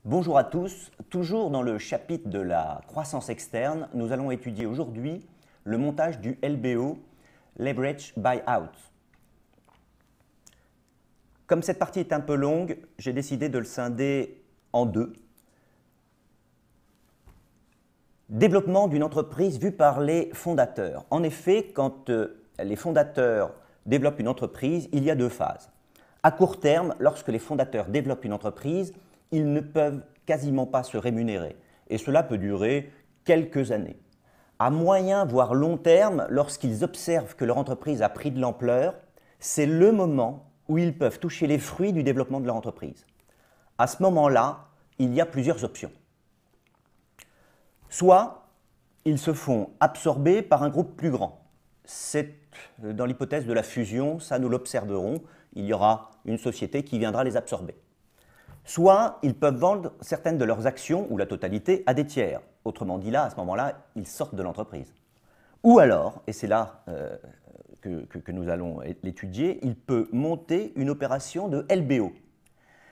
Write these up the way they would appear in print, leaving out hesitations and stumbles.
Bonjour à tous, toujours dans le chapitre de la croissance externe, nous allons étudier aujourd'hui le montage du LBO, Leverage Buyout. Comme cette partie est un peu longue, j'ai décidé de le scinder en deux. Développement d'une entreprise vu par les fondateurs. En effet, quand les fondateurs développent une entreprise, il y a deux phases. À court terme, lorsque les fondateurs développent une entreprise, ils ne peuvent quasiment pas se rémunérer. Et cela peut durer quelques années. À moyen, voire long terme, lorsqu'ils observent que leur entreprise a pris de l'ampleur, c'est le moment où ils peuvent toucher les fruits du développement de leur entreprise. À ce moment-là, il y a plusieurs options. Soit ils se font absorber par un groupe plus grand. C'est dans l'hypothèse de la fusion, ça nous l'observerons, il y aura une société qui viendra les absorber. Soit ils peuvent vendre certaines de leurs actions ou la totalité à des tiers. Autrement dit, là, à ce moment-là, ils sortent de l'entreprise. Ou alors, et c'est là que nous allons l'étudier, il peut monter une opération de LBO,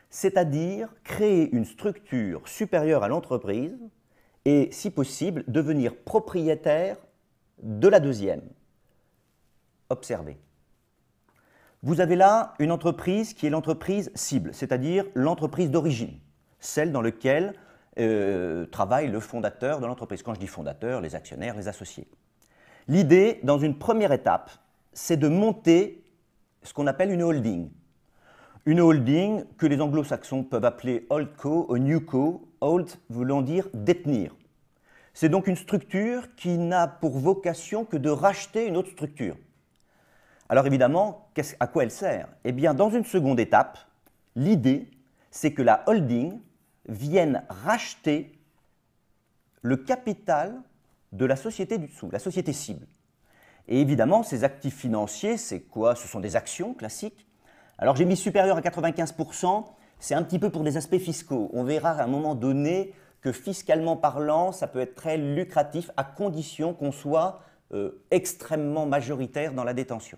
c'est-à-dire créer une structure supérieure à l'entreprise et, si possible, devenir propriétaire de la deuxième. Observez. Vous avez là une entreprise qui est l'entreprise cible, c'est-à-dire l'entreprise d'origine, celle dans laquelle travaille le fondateur de l'entreprise. Quand je dis fondateur, les actionnaires, les associés. L'idée, dans une première étape, c'est de monter ce qu'on appelle une holding. Une holding que les anglo-saxons peuvent appeler holdco ou newco, hold voulant dire détenir. C'est donc une structure qui n'a pour vocation que de racheter une autre structure. Alors évidemment, à quoi elle sert? Eh bien, dans une seconde étape, l'idée, c'est que la holding vienne racheter le capital de la société du dessous, la société cible. Et évidemment, ces actifs financiers, c'est quoi? Ce sont des actions classiques. Alors j'ai mis supérieur à 95%, c'est un petit peu pour des aspects fiscaux. On verra à un moment donné que fiscalement parlant, ça peut être très lucratif à condition qu'on soit extrêmement majoritaire dans la détention.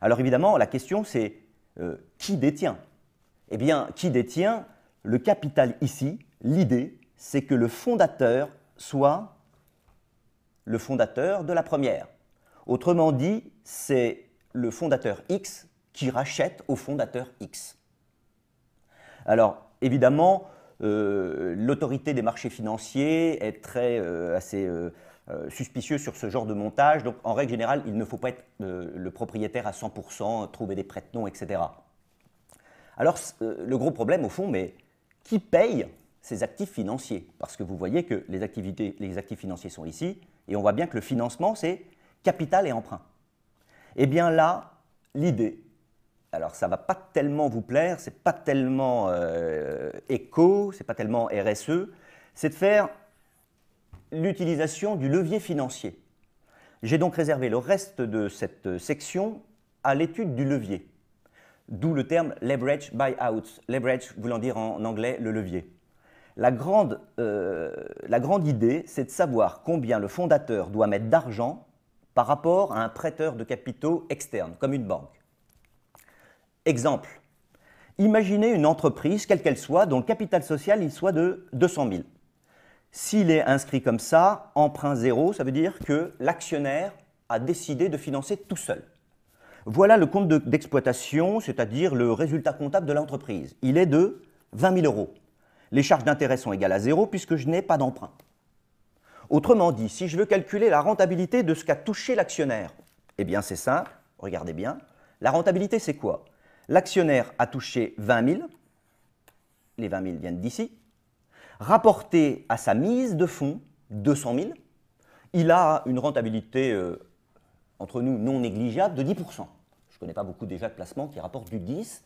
Alors évidemment, la question c'est qui détient? Eh bien, qui détient le capital ici? L'idée, c'est que le fondateur soit le fondateur de la première. Autrement dit, c'est le fondateur X qui rachète au fondateur X. Alors, évidemment, l'autorité des marchés financiers est assez suspicieux sur ce genre de montage. Donc, en règle générale, il ne faut pas être le propriétaire à 100%, trouver des prête-noms, etc. Alors, le gros problème, au fond, mais qui paye ces actifs financiers? Parce que vous voyez que les actifs financiers sont ici, et on voit bien que le financement, c'est capital et emprunt. Eh bien là, l'idée, alors ça ne va pas tellement vous plaire, ce n'est pas tellement éco, ce n'est pas tellement RSE, c'est de faire l'utilisation du levier financier. J'ai donc réservé le reste de cette section à l'étude du levier, d'où le terme leverage buyout, leverage voulant dire en anglais le levier. La grande idée, c'est de savoir combien le fondateur doit mettre d'argent par rapport à un prêteur de capitaux externe, comme une banque. Exemple, imaginez une entreprise, quelle qu'elle soit, dont le capital social il soit de 200 000. S'il est inscrit comme ça, emprunt zéro, ça veut dire que l'actionnaire a décidé de financer tout seul. Voilà le compte d'exploitation, c'est-à-dire le résultat comptable de l'entreprise. Il est de 20 000 euros. Les charges d'intérêt sont égales à zéro puisque je n'ai pas d'emprunt. Autrement dit, si je veux calculer la rentabilité de ce qu'a touché l'actionnaire, eh bien c'est simple, regardez bien. La rentabilité, c'est quoi? L'actionnaire a touché 20 000, les 20 000 viennent d'ici, rapporté à sa mise de fonds, 200 000, il a une rentabilité, entre nous, non négligeable de 10%. Je ne connais pas beaucoup déjà de placements qui rapportent du 10%,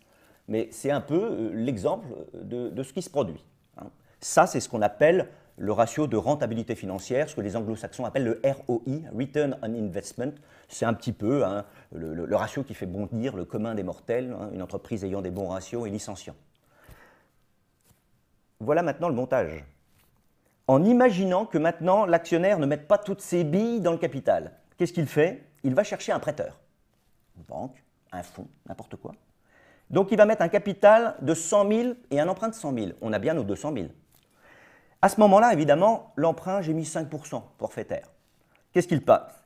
mais c'est un peu l'exemple de ce qui se produit. Ça, c'est ce qu'on appelle le ratio de rentabilité financière, ce que les anglo-saxons appellent le ROI, Return on Investment. C'est un petit peu le ratio qui fait bondir le commun des mortels, une entreprise ayant des bons ratios et licenciant. Voilà maintenant le montage. En imaginant que maintenant l'actionnaire ne mette pas toutes ses billes dans le capital, qu'est-ce qu'il fait? Il va chercher un prêteur, une banque, un fonds, n'importe quoi. Donc il va mettre un capital de 100 000 et un emprunt de 100 000. On a bien nos 200 000. À ce moment-là, évidemment, l'emprunt, j'ai mis 5% forfaitaire. Qu'est-ce qu'il passe?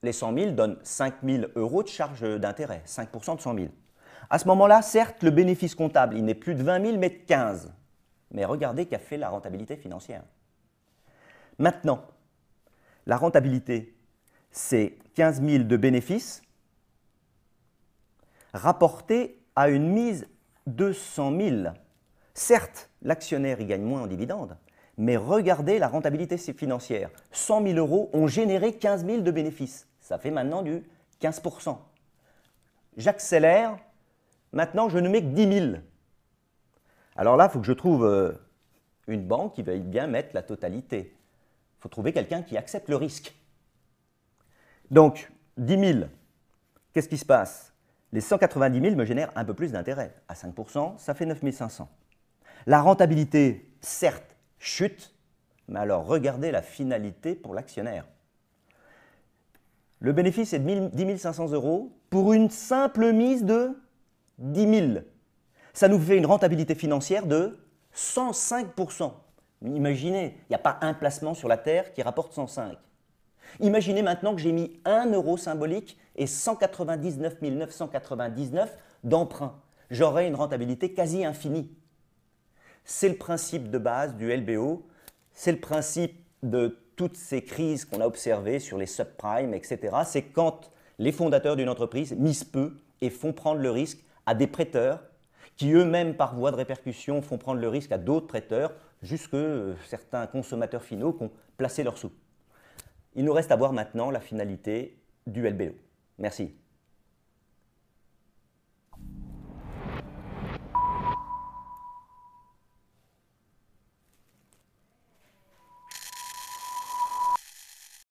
Les 100 000 donnent 5 000 € de charge d'intérêt, 5% de 100 000. À ce moment-là, certes, le bénéfice comptable, il n'est plus de 20 000, mais de 15. Mais regardez qu'a fait la rentabilité financière. Maintenant, la rentabilité, c'est 15 000 de bénéfices rapporté à une mise de 100 000. Certes, l'actionnaire y gagne moins en dividendes, mais regardez la rentabilité financière. 100 000 € ont généré 15 000 de bénéfices. Ça fait maintenant du 15%. J'accélère. Maintenant, je ne mets que 10 000. Alors là, il faut que je trouve une banque qui veuille bien mettre la totalité. Il faut trouver quelqu'un qui accepte le risque. Donc, 10 000, qu'est-ce qui se passe? Les 190 000 me génèrent un peu plus d'intérêt. À 5%, ça fait 9 500. La rentabilité, certes, chute, mais alors regardez la finalité pour l'actionnaire. Le bénéfice est de 10 500 € pour une simple mise de 10 000. Ça nous fait une rentabilité financière de 105%. Imaginez, il n'y a pas un placement sur la Terre qui rapporte 105. Imaginez maintenant que j'ai mis 1 € symbolique et 199 999 d'emprunt. J'aurai une rentabilité quasi infinie. C'est le principe de base du LBO, c'est le principe de toutes ces crises qu'on a observées sur les subprimes, etc. C'est quand les fondateurs d'une entreprise misent peu et font prendre le risque à des prêteurs qui eux-mêmes, par voie de répercussion, font prendre le risque à d'autres prêteurs, jusque certains consommateurs finaux qui ont placé leurs sous. Il nous reste à voir maintenant la finalité du LBO. Merci.